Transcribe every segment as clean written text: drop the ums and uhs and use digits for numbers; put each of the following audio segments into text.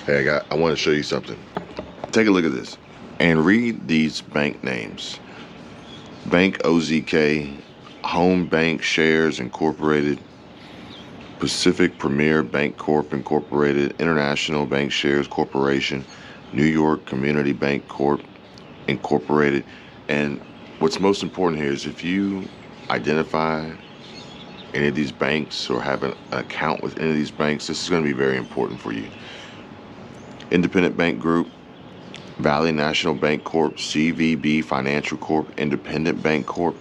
Hey, I want to show you something. Take a look at this and read these bank names. Bank OZK, Home Bank Shares Incorporated, Pacific Premier Bank Corp Incorporated, International Bank Shares Corporation, New York Community Bank Corp Incorporated. And what's most important here is if you identify any of these banks or have an account with any of these banks, this is going to be very important for you. Independent Bank Group, Valley National Bank Corp, CVB Financial Corp, Independent Bank Corp,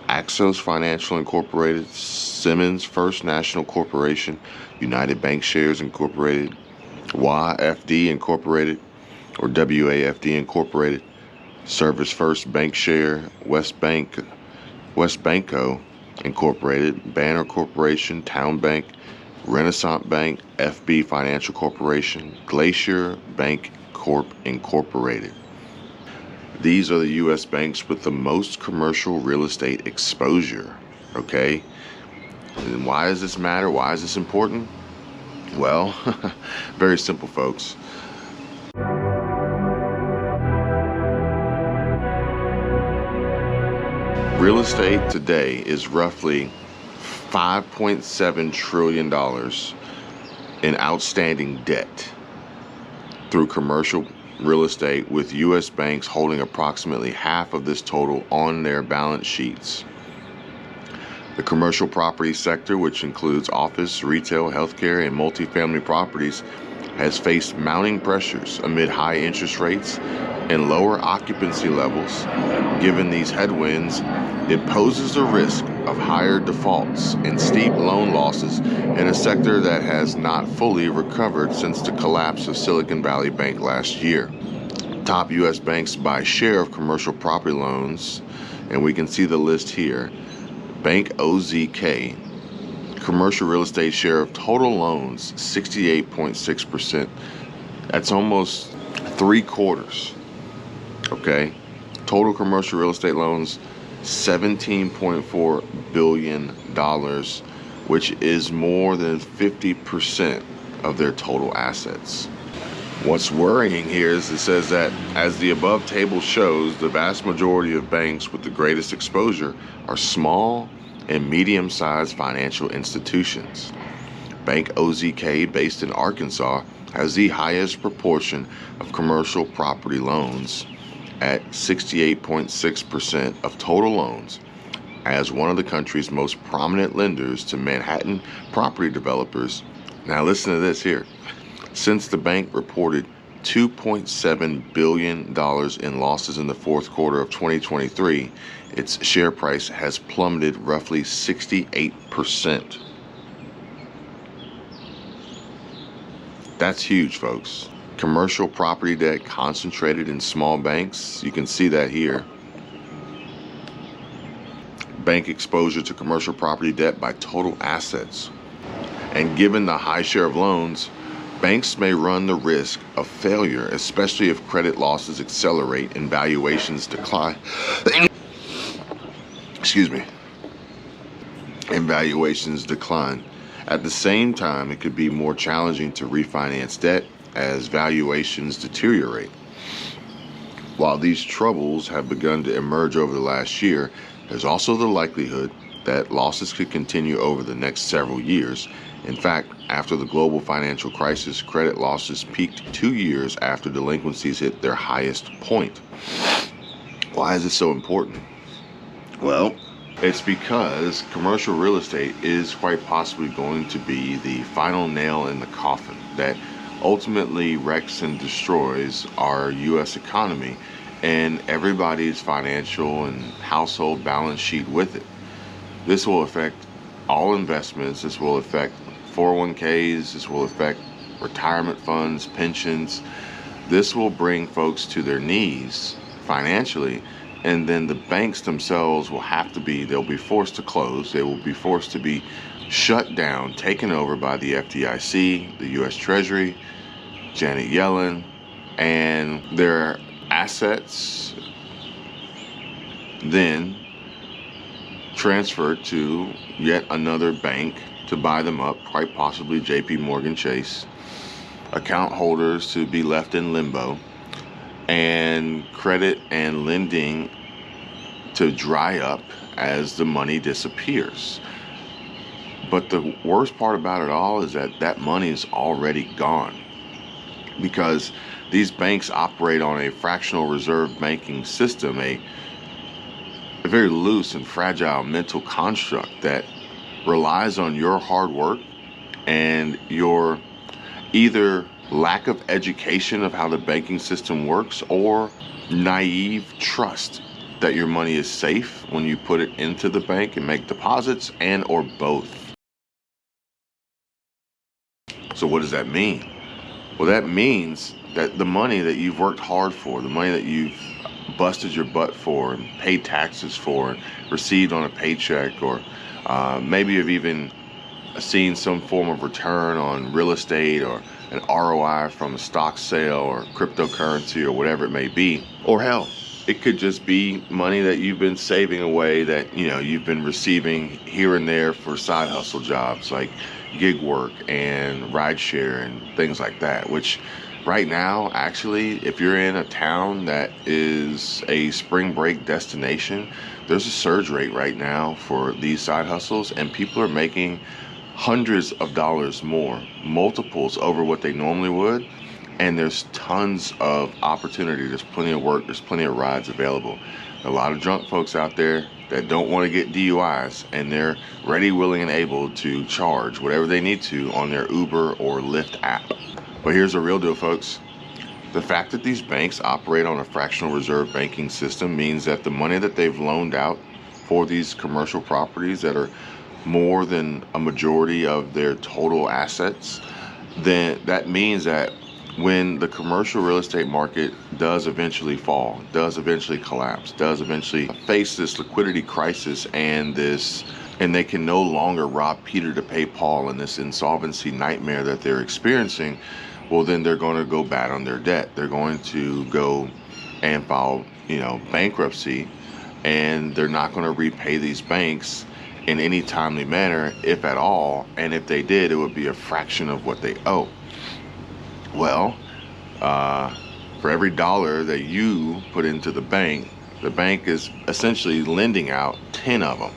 Axos Financial Incorporated, Simmons First National Corporation, United Bank Shares Incorporated, YFD Incorporated, or WAFD Incorporated, Service First Bank Share, West Banco Incorporated, Banner Corporation, Town Bank, Renaissance Bank, FB Financial Corporation, Glacier Bank Corp Incorporated. These are the U.S. banks with the most commercial real estate exposure, okay? And why does this matter? Why is this important? Well, very simple, folks. Real estate today is roughly $5.7 trillion in outstanding debt through commercial real estate, with U.S. banks holding approximately half of this total on their balance sheets. The commercial property sector, which includes office, retail, healthcare, and multifamily properties, has faced mounting pressures amid high interest rates and lower occupancy levels. Given these headwinds, it poses the risk of higher defaults and steep loan losses in a sector that has not fully recovered since the collapse of Silicon Valley Bank last year. Top U.S. banks by share of commercial property loans, and we can see the list here. Bank OZK, commercial real estate share of total loans, 68.6%. That's almost 3/4. Okay? Total commercial real estate loans, $17.4 billion, which is more than 50% of their total assets. What's worrying here is it says that, as the above table shows, the vast majority of banks with the greatest exposure are small and medium-sized financial institutions. Bank OZK, based in Arkansas, has the highest proportion of commercial property loans at 68.6% of total loans, as one of the country's most prominent lenders to Manhattan property developers. Now listen to this here. Since the bank reported $2.7 billion in losses in the fourth quarter of 2023, its share price has plummeted roughly 68%. That's huge, folks. Commercial property debt concentrated in small banks. You can see that here. Bank exposure to commercial property debt by total assets. And given the high share of loans, banks may run the risk of failure, especially if credit losses accelerate and valuations decline. Excuse me. And valuations decline. At the same time, it could be more challenging to refinance debt as valuations deteriorate. While these troubles have begun to emerge over the last year, there's also the likelihood that losses could continue over the next several years. In fact, after the global financial crisis, credit losses peaked 2 years after delinquencies hit their highest point. Why is this so important? Well, it's because commercial real estate is quite possibly going to be the final nail in the coffin that ultimately wrecks and destroys our U.S. economy and everybody's financial and household balance sheet with it. This will affect all investments. This will affect 401ks. This will affect retirement funds, pensions. This will bring folks to their knees financially, and then the banks themselves they'll be forced to close. They will be forced to be shut down, taken over by the FDIC, the U.S. Treasury, Janet Yellen, and their assets then transferred to yet another bank to buy them up, quite possibly JP Morgan Chase, account holders to be left in limbo, and credit and lending to dry up as the money disappears. But the worst part about it all is that that money is already gone, because these banks operate on a fractional reserve banking system, a very loose and fragile mental construct that relies on your hard work and your either lack of education of how the banking system works or naive trust that your money is safe when you put it into the bank and make deposits, and or both. So what does that mean? Well, that means that the money that you've worked hard for, the money that you've busted your butt for and paid taxes for and received on a paycheck, or maybe you've even seen some form of return on real estate or an ROI from a stock sale or cryptocurrency or whatever it may be. Or hell, it could just be money that you've been saving away that, you know, you've been receiving here and there for side hustle jobs like gig work and rideshare and things like that, which right now, actually, if you're in a town that is a spring break destination, there's a surge rate right now for these side hustles, and people are making hundreds of dollars more, multiples over what they normally would. And there's tons of opportunity. There's plenty of work. There's plenty of rides available. A lot of drunk folks out there that don't want to get DUIs, and they're ready, willing, and able to charge whatever they need to on their Uber or Lyft app. But here's the real deal, folks. The fact that these banks operate on a fractional reserve banking system means that the money that they've loaned out for these commercial properties that are more than a majority of their total assets, then that means that when the commercial real estate market does eventually fall, does eventually collapse, does eventually face this liquidity crisis and they can no longer rob Peter to pay Paul in this insolvency nightmare that they're experiencing, well, then they're going to go bad on their debt. They're going to go and file, bankruptcy, and they're not going to repay these banks in any timely manner, if at all. And if they did, it would be a fraction of what they owe. Well, for every dollar that you put into the bank is essentially lending out 10 of them.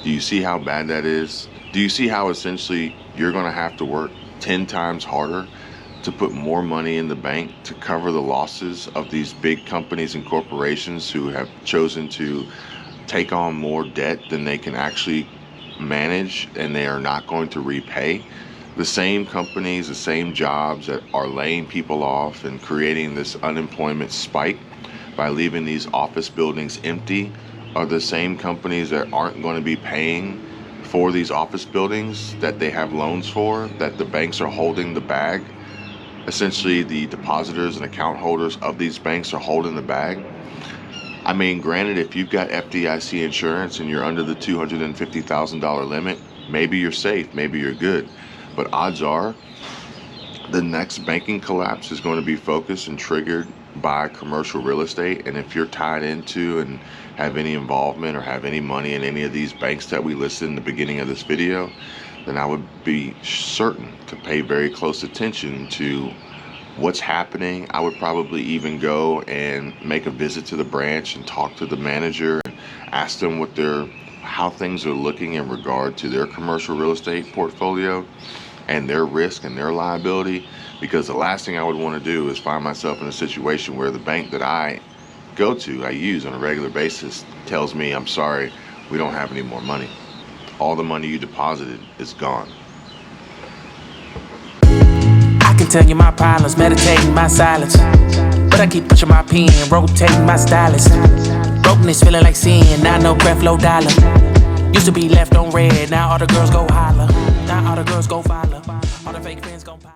Do you see how bad that is? Do you see how essentially you're going to have to work 10 times harder to put more money in the bank to cover the losses of these big companies and corporations who have chosen to take on more debt than they can actually manage, and they are not going to repay? The same companies, the same jobs that are laying people off and creating this unemployment spike by leaving these office buildings empty are the same companies that aren't going to be paying for these office buildings that they have loans for, that the banks are holding the bag. Essentially, the depositors and account holders of these banks are holding the bag. I mean, granted, if you've got FDIC insurance and you're under the $250,000 limit, maybe you're safe, maybe you're good. But odds are the next banking collapse is going to be focused and triggered by commercial real estate. And if you're tied into and have any involvement or have any money in any of these banks that we listed in the beginning of this video, then I would be certain to pay very close attention to what's happening. I would probably even go and make a visit to the branch and talk to the manager and ask them how things are looking in regard to their commercial real estate portfolio and their risk and their liability. Because the last thing I would want to do is find myself in a situation where the bank that I use on a regular basis tells me, I'm sorry, we don't have any more money. All the money you deposited is gone. I can tell you my problems, meditating my silence, but I keep pushing my pen, rotating my stylus. Brokenness feeling like sin, now no breath, low dollar. Used to be left on red, now all the girls go holler. Now all the girls go follow, all the fake fans gon' pop.